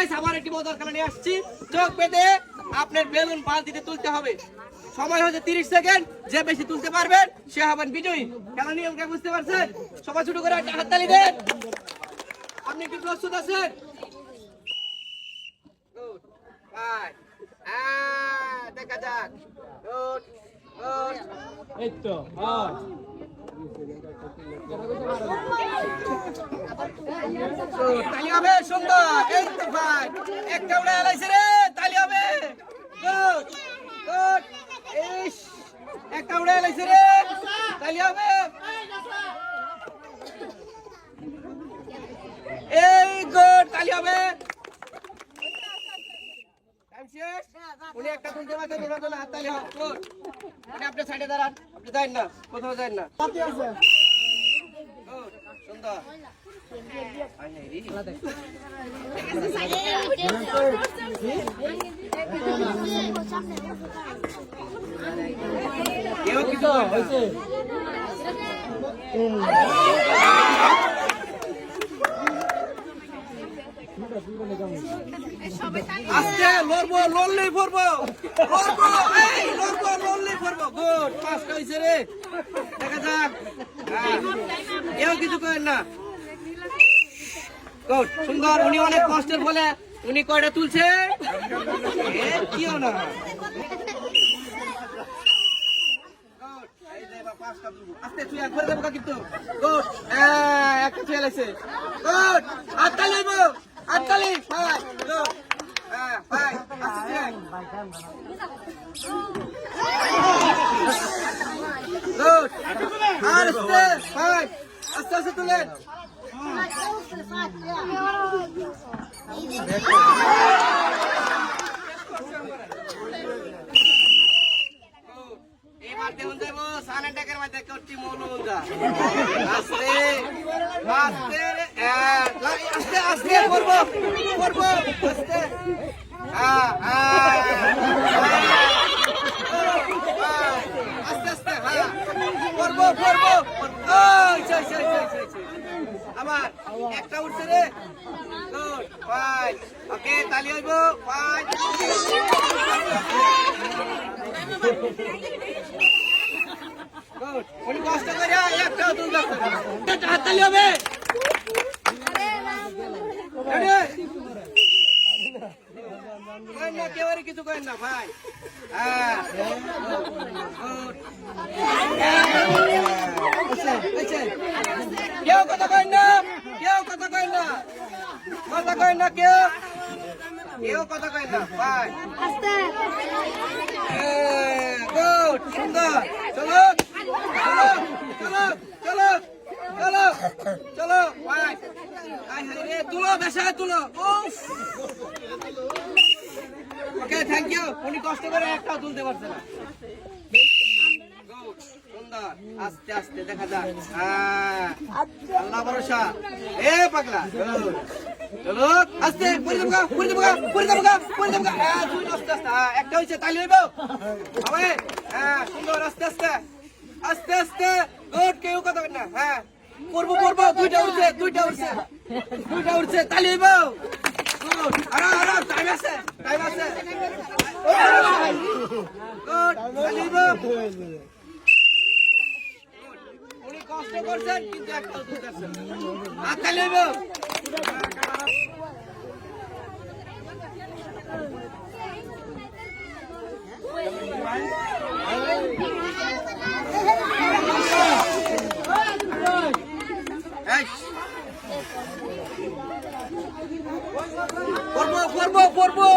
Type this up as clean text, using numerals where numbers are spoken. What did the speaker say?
Guys আবার একটি মজার খেলা নিয়ে আসছি। চোখ বেঁধে আপনার বেলুন বালতিতে তুলতে হবে। সময় হচ্ছে 30 সেকেন্ড। যে বেশি তুলতে পারবেন সে হবেন বিজয়ী। খেলা নিয়মটা বুঝতে পারছেন? সবাই শুরু করে হাততালি দেন। আপনি কি প্রস্তুত আছেন? Good bye. দেখা যাক। Good good. এই তো হ্যাঁ তালি হবে সুন্দর। এই তো ভাই একটা উড়ে আলাইছে রে, তালি হবে। Good good. ইস একটা উড়ে আলাইছে রে, তালি হবে। এই গুড, তালি হবে। টাইম শেষ। উনি একটা তুলতে পারছেন, ওনার জন্য হাততালি হোক। গুড। উনি আপনার সাইডে দাঁড়ান, আপনি যান না, কোথাও যান না। গুড সুন্দর। কেউ কিছু হয়েছে? আস্তে লড়বো, লড়লেই পড়বো, লড়বো, এই লড়বো, লড়লেই পড়বো। গুড, পাঁচটা হয়েছে রে। দেখা যাক। কেউ কিছু করেন না। গুড সুন্দর। উনি অনেক কষ্টের ফলে উনি কয়টা তুলছে কিও না। আস্তে তুই একবার দেবো কিন্তু। গুড, একটা তুই লাগছে। গুড, আটকালি হইব, আটকালি। ফাইভ, গুড, ফাইভ, আস্তে গুড, আর আস্তে ফাইভ, আস্তে আস্তে তুলেন। এবার দেখুন যাবো সানের টাকার মধ্যে করছি মৌলমুন্দা। আস্তে আস্তে আস্তে আস্তে করবো করবো আস্তে। আস্তে আস্তে হ্যাঁ করবো করবো। আবার একটা উঠছে রে। Good five. ওকে তালি হইব। ফাইভ। গুড। উনি কষ্ট করে একটাও তুলতে পারছে। হাততালি হবে। কেউ আর কিছু করেন না ভাই। কেউ কথা করেন না, কেউ কথা করেন না, কথা করেন না, কেউ কেউ কথা করেন না ভাই। গুড সুন্দর। চলো চলো চলো চলো চলো চলো ভাই। তুলো বেশা তুলো। Okay thank you. উনি কষ্ট করে একটাও তুলতে পারছে না। সুন্দর। আস্তে আস্তে দেখা যাক। আল্লাহ ভরসা। এ পাগলা চলো আস্তে পরে দেবো পরে দেবো পরে দেবো পরে দেবো। তুই আস্তে আস্তে একটা হয়েছে তালি হইব হবে। সুন্দর আস্তে আস্তে আস্তে আস্তে। গুড। কেউ কথা বলেন না। হ্যাঁ করবো করবো। দুইটা উঠছে দুইটা উঠছে দুইটা উঠছে তালি হইব। গুড। আরাম টাইম আছে টাইম আছে। গুড তালি হইব। উনি কষ্ট করছেন কিন্তু একটাও তুলতেছেন না। তালি হইব। করবো করবো করবো